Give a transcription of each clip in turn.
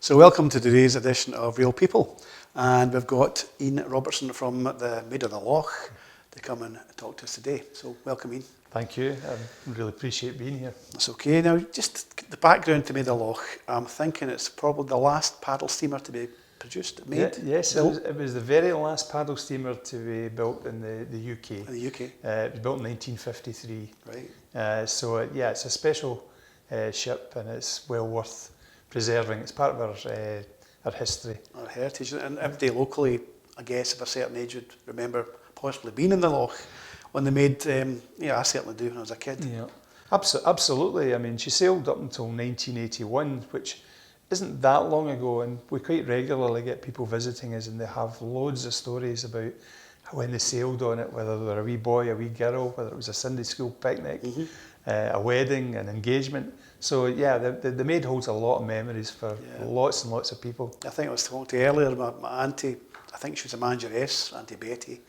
So welcome to today's edition of Real People, and we've got Iain Robertson from the Maid of the Loch to come and talk to us today. So welcome, Iain. Thank you. I really appreciate being here. That's okay. Now, just the background to Maid of the Loch, I'm thinking it's probably the last paddle steamer to be produced at Maid. Yes, it was the very last paddle steamer to be built in the UK. In the UK? It was built in 1953. Right. It's a special ship, and it's well worth preserving. It's part of our history. Our heritage. And everybody locally, I guess, of a certain age would remember possibly being in the Loch when they made, I certainly do when I was a kid. Yeah, absolutely. I mean, she sailed up until 1981, which isn't that long ago, and we quite regularly get people visiting us, and they have loads of stories about when they sailed on it, whether they were a wee boy, a wee girl, whether it was a Sunday school picnic, a wedding, an engagement. So yeah, the Maid holds a lot of memories for lots and lots of people. I think I was talking to you earlier, my auntie, I think she was a manageress, Auntie Betty,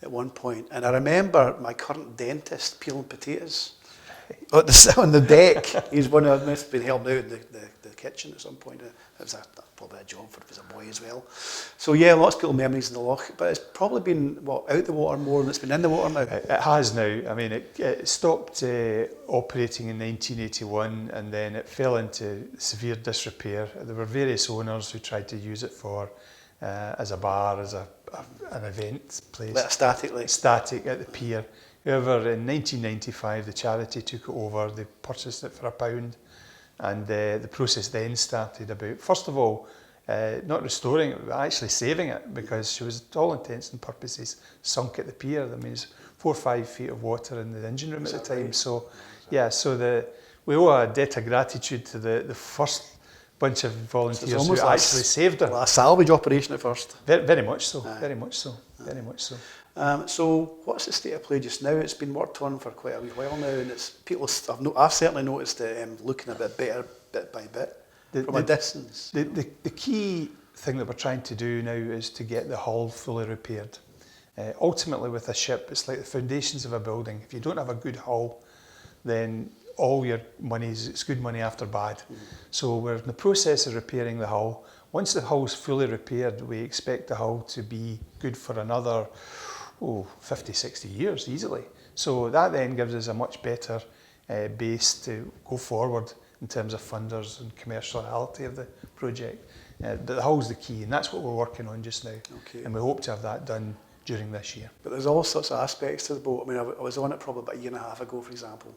at one point, and I remember my current dentist peeling potatoes on the deck. He's one of must have been helping out in the kitchen at some point. It was probably a job for if he was a boy as well. So yeah, lots of cool memories in the Loch, but it's probably been out the water more than it's been in the water now. It has now. I mean, it stopped operating in 1981, and then it fell into severe disrepair. There were various owners who tried to use it for as a bar, as an event place. Like static at the pier. However, in 1995, the charity took it over. They purchased it for £1, and the process then started about, first of all, not restoring it, but actually saving it, because she was, to all intents and purposes, sunk at the pier. I mean, it's 4 or 5 feet of water in the engine room at the time. Right? So, yeah, we owe a debt of gratitude to the first bunch of volunteers who actually saved her. Well, a salvage operation at first. Very much so. Very much so. Very much so. So what's the state of play just now? It's been worked on for quite a wee while now, and it's people. I've certainly noticed it looking a bit better bit by bit from a distance. The key thing that we're trying to do now is to get the hull fully repaired. Ultimately, with a ship, it's like the foundations of a building. If you don't have a good hull, then all your money it's good money after bad. So we're in the process of repairing the hull. Once the hull's fully repaired, we expect the hull to be good for another 50, 60 years easily. So that then gives us a much better base to go forward in terms of funders and commerciality of the project. But the hull's the key, and that's what we're working on just now. Okay. And we hope to have that done during this year. But there's all sorts of aspects to the boat. I mean, I was on it probably about a year and a half ago, for example,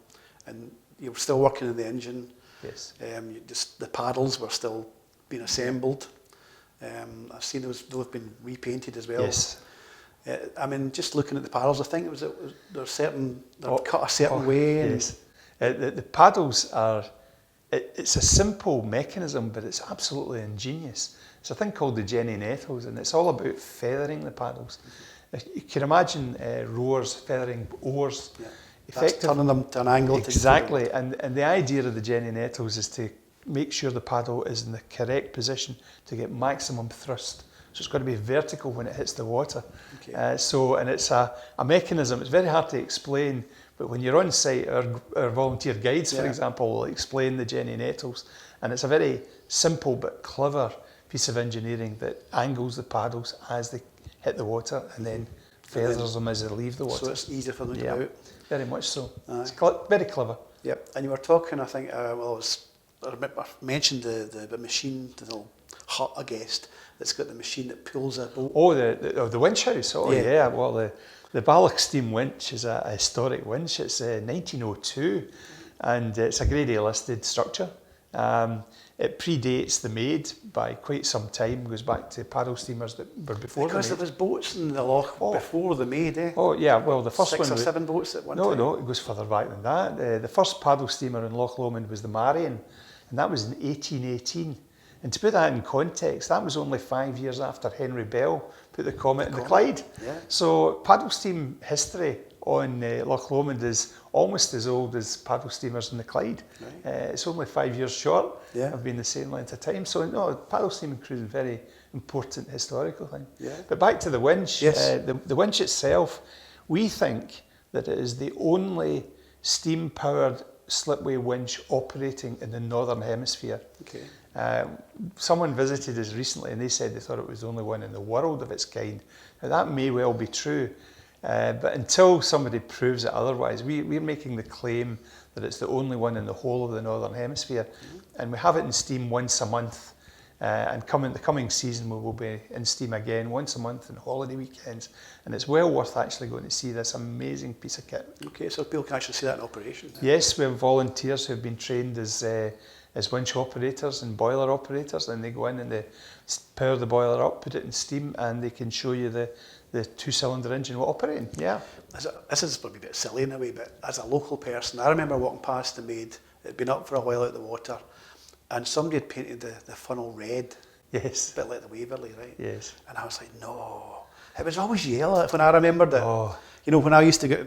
and you were still working on the engine. Yes. The paddles were still being assembled. I've seen they've been repainted as well. Yes. I mean, just looking at the paddles, I think they're cut a certain way. Yes. The paddles are. It's a simple mechanism, but it's absolutely ingenious. It's a thing called the Jenny Nettles, and it's all about feathering the paddles. You can imagine rowers feathering oars. Yeah. That's turning them to an angle. Exactly, and the idea of the Jenny Nettles is to make sure the paddle is in the correct position to get maximum thrust. So it's got to be vertical when it hits the water. Okay. And it's a mechanism. It's very hard to explain, but when you're on site, our volunteer guides, for example, will explain the Jenny Nettles, and it's a very simple but clever piece of engineering that angles the paddles as they hit the water and then feathers them as they leave the water. So it's easier for them to go out. Very much so. It's very clever. Yep. And you were talking, I think, I mentioned the machine, the little hut, I guessed, that's got the machine that pulls a boat. Oh, the winch house. Oh, yeah. Well, the Balloch steam winch is a historic winch. It's 1902, and it's a Grade A listed structure. It predates the Maid by quite some time. Goes back to paddle steamers that were before the Maid. Because there was boats in the Loch before the Maid, eh? Oh, yeah. Well, the first 6 or 7 boats at one time. No, it goes further back than that. The first paddle steamer in Loch Lomond was the Marion, and that was in 1818. And to put that in context, that was only 5 years after Henry Bell put the Comet in the Clyde. Yeah. So paddle steam history on Loch Lomond is almost as old as paddle steamers in the Clyde. Right. It's only 5 years short of being the same length of time. So no, paddle steaming cruise is a very important historical thing. Yeah. But back to the winch. Yes. The winch itself, we think that it is the only steam-powered slipway winch operating in the Northern Hemisphere. Okay. Someone visited us recently and they said they thought it was the only one in the world of its kind. Now that may well be true, but until somebody proves it otherwise, we're making the claim that it's the only one in the whole of the Northern Hemisphere, and we have it in steam once a month. And the coming season we will be in steam again once a month on holiday weekends, and it's well worth actually going to see this amazing piece of kit. Okay, so people can actually see that in operation then. Yes, we have volunteers who have been trained as winch operators and boiler operators, and they go in and they power the boiler up, put it in steam, and they can show you the 2-cylinder engine operating. Yeah. This is probably a bit silly in a way, but as a local person, I remember walking past the Maid. It had been up for a while out the water, and somebody had painted the funnel red. Yes. A bit like the Waverley, right? Yes. And I was like, no. It was always yellow when I remembered it. Oh. You know, when I used to go,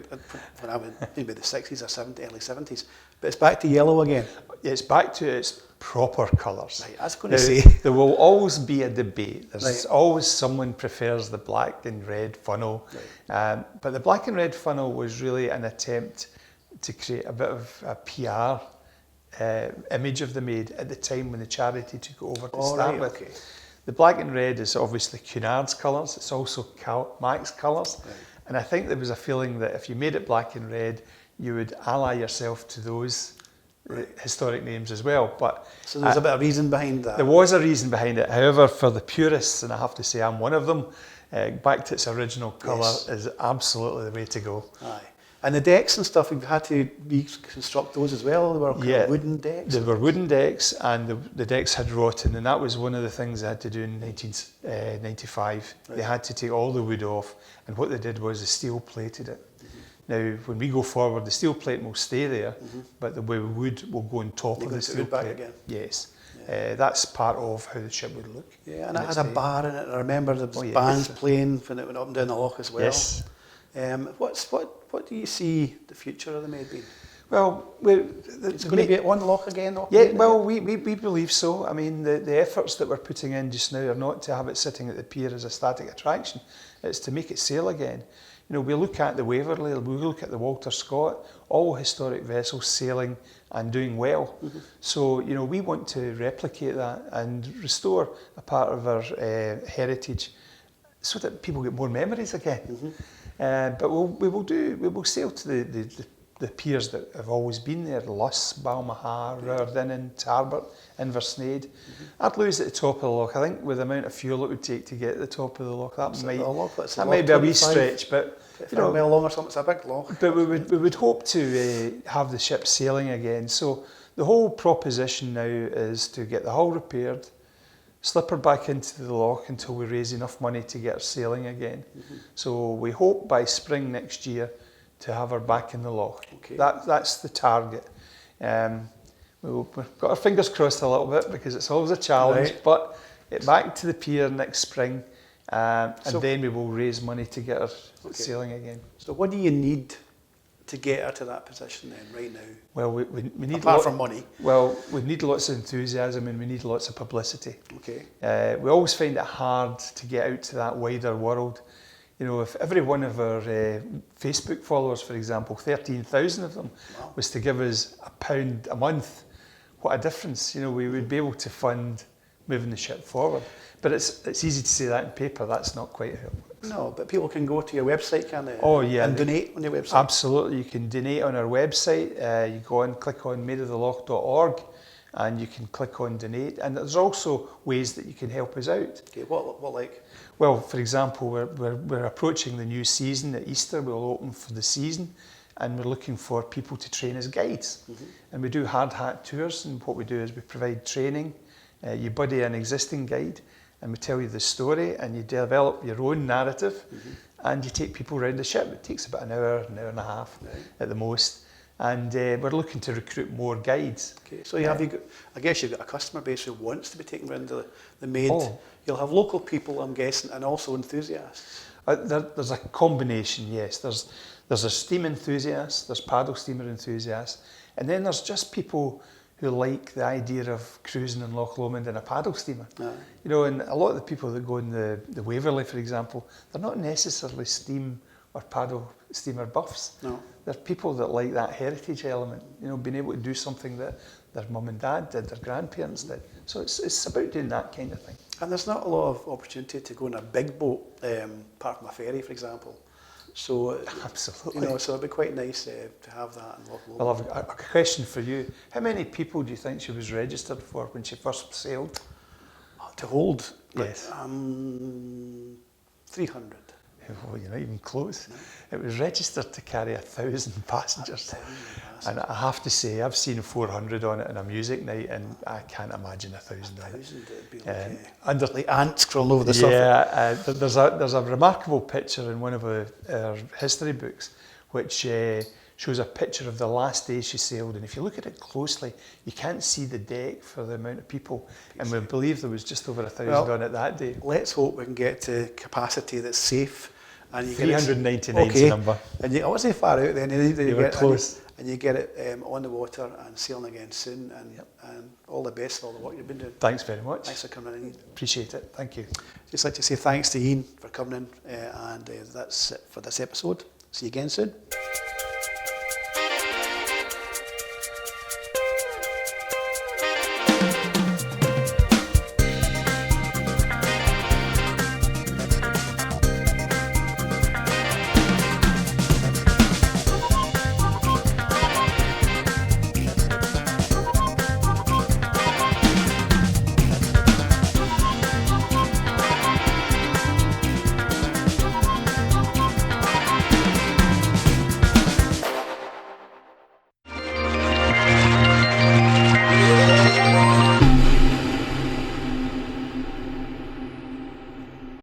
when I was maybe the 60s or 70s, early 70s, but it's back to yellow again. Yeah, it's back to its proper colours. Right, I was going to say. There will always be a debate. There's Right. always someone prefers the black and red funnel. Right. But the black and red funnel was really an attempt to create a bit of a PR image of the Maid at the time when the charity took it over to start with. Okay. The black and red is obviously Cunard's colours. It's also Mac's colours. Right. And I think there was a feeling that if you made it black and red, you would ally yourself to those historic names as well. But So there's a bit of reason behind that. there was a reason behind it. However, for the purists, and I have to say I'm one of them, back to its original colour Yes. is absolutely the way to go. Aye. And the decks and stuff, we've had to reconstruct those as well. They were kind of wooden decks. They were wooden decks, and the decks had rotten, and that was one of the things they had to do in 1995. Right. They had to take all the wood off, and what they did was they steel plated it. Now, when we go forward, the steel plate will stay there, but the wood will go on top You're of going the to steel put it back plate. again? That's part of how the ship would look. Yeah, and it Next had a day. bar in it. I remember the Oh, yeah, bands yes. playing when it went up and down the loch as well. Yes. What do you see the future of the Maid being? Well, It's going to be at one loch again? Yeah, operating well, again? we believe so. I mean, the efforts that we're putting in just now are not to have it sitting at the pier as a static attraction. It's to make it sail again. You know, we look at the Waverley, we look at the Walter Scott, all historic vessels sailing and doing well. So, you know, we want to replicate that and restore a part of our heritage so that people get more memories again. But we will sail to the piers that have always been there: Luss, Balmaha, Rowerdinnan, Tarbert, Inversnaid. I'd lose at the top of the loch. I think with the amount of fuel it would take to get to the top of the loch, that might be a wee stretch. But you know, mile long or something. It's a big loch. but we would hope to have the ship sailing again. So the whole proposition now is to get the hull repaired, slip her back into the loch until we raise enough money to get her sailing again. So we hope by spring next year to have her back in the loch. Okay. That's the target. We've got our fingers crossed a little bit because it's always a challenge, Right. but back to the pier next spring, and So- then we will raise money to get her sailing again. So what do you need to get her to that position then, right now? Well, we need Apart from money. Well, we need lots of enthusiasm and we need lots of publicity. Okay. We always find it hard to get out to that wider world. You know, if every one of our Facebook followers, for example, 13,000 of them, Wow. was to give us £1 a month, what a difference. You know, we would be able to fund moving the ship forward. But it's easy to say that in paper, that's not quite how it works. No, but people can go to your website, can they? Oh, yeah. And donate on your website. Absolutely, you can donate on our website. You go on, click on maidoftheloch.org, and you can click on donate. And there's also ways that you can help us out. Okay, what like? Well, for example, we're approaching the new season at Easter. We'll open for the season, and we're looking for people to train as guides. And we do hard hat tours, and what we do is we provide training. You buddy an existing guide, and we tell you the story, and you develop your own narrative, and you take people around the ship. It takes about an hour and a half at the most. And we're looking to recruit more guides. Okay, so I guess you've got a customer base who wants to be taken around the Maid. Oh. You'll have local people, I'm guessing, and also enthusiasts. There's a combination, yes. There's a steam enthusiast, there's paddle steamer enthusiasts, and then there's just people who like the idea of cruising in Loch Lomond in a paddle steamer. Aye. You know, and a lot of the people that go in the Waverley, for example, they're not necessarily steam or paddle steamer buffs. No. They're people that like that heritage element, you know, being able to do something that their mum and dad did, their grandparents did. So it's about doing that kind of thing. And there's not a lot of opportunity to go on a big boat, apart from a ferry, for example. So, Absolutely. you know, so it'd be quite nice to have that in Loch Lomond. Well, I've a question for you. How many people do you think she was registered for when she first sailed? To hold, Yes. 300. Well, you're not even close. It was registered to carry 1,000 passengers. And I have to say, I've seen 400 on it in a music night, and I can't imagine 1,000 on it. 1,000, it'd be like, Under like ants crawling over the surface. Yeah, there's a remarkable picture in one of our history books, which shows a picture of the last day she sailed. And if you look at it closely, you can't see the deck for the amount of people. And we believe there was just over 1,000 on it that day. Let's hope we can get to capacity that's safe. And you 399 is the number. And I wasn't far out then. You were close. And you get it on the water and sailing again soon. And all the best for all the work you've been doing. Thanks very much. Thanks for coming in. Appreciate it. Thank you. Just like to say thanks to Iain for coming in. And that's it for this episode. See you again soon.